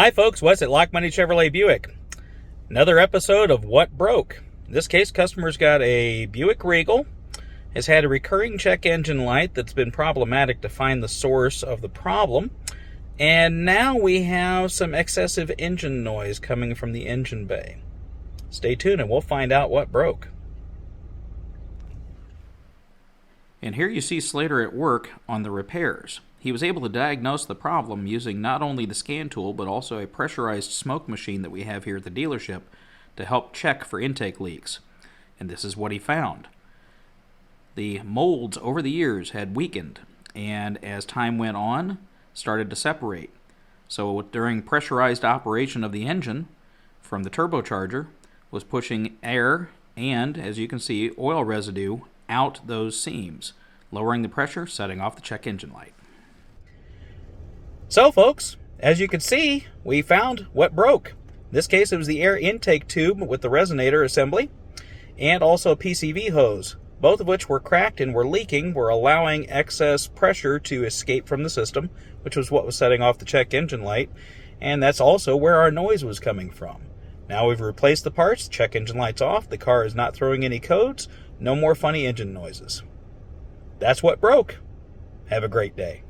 Hi folks, Wes at Lochmandy Chevrolet Buick. Another episode of What Broke. In this case, customers got a Buick Regal, has had a recurring check engine light that's been problematic to find the source of the problem, and now we have some excessive engine noise coming from the engine bay. Stay tuned and we'll find out what broke. And here you see Slater at work on the repairs. He was able to diagnose the problem using not only the scan tool, but also a pressurized smoke machine that we have here at the dealership to help check for intake leaks. And this is what he found. The molds over the years had weakened, and as time went on, started to separate. So during pressurized operation of the engine from the turbocharger was pushing air and, as you can see, oil residue out those seams, lowering the pressure, setting off the check engine light. So folks, as you can see, we found what broke. In this case, it was the air intake tube with the resonator assembly and also a PCV hose, both of which were cracked and were leaking, were allowing excess pressure to escape from the system, which was what was setting off the check engine light, and that's also where our noise was coming from. Now we've replaced the parts, check engine light's off, the car is not throwing any codes, no more funny engine noises. That's what broke. Have a great day.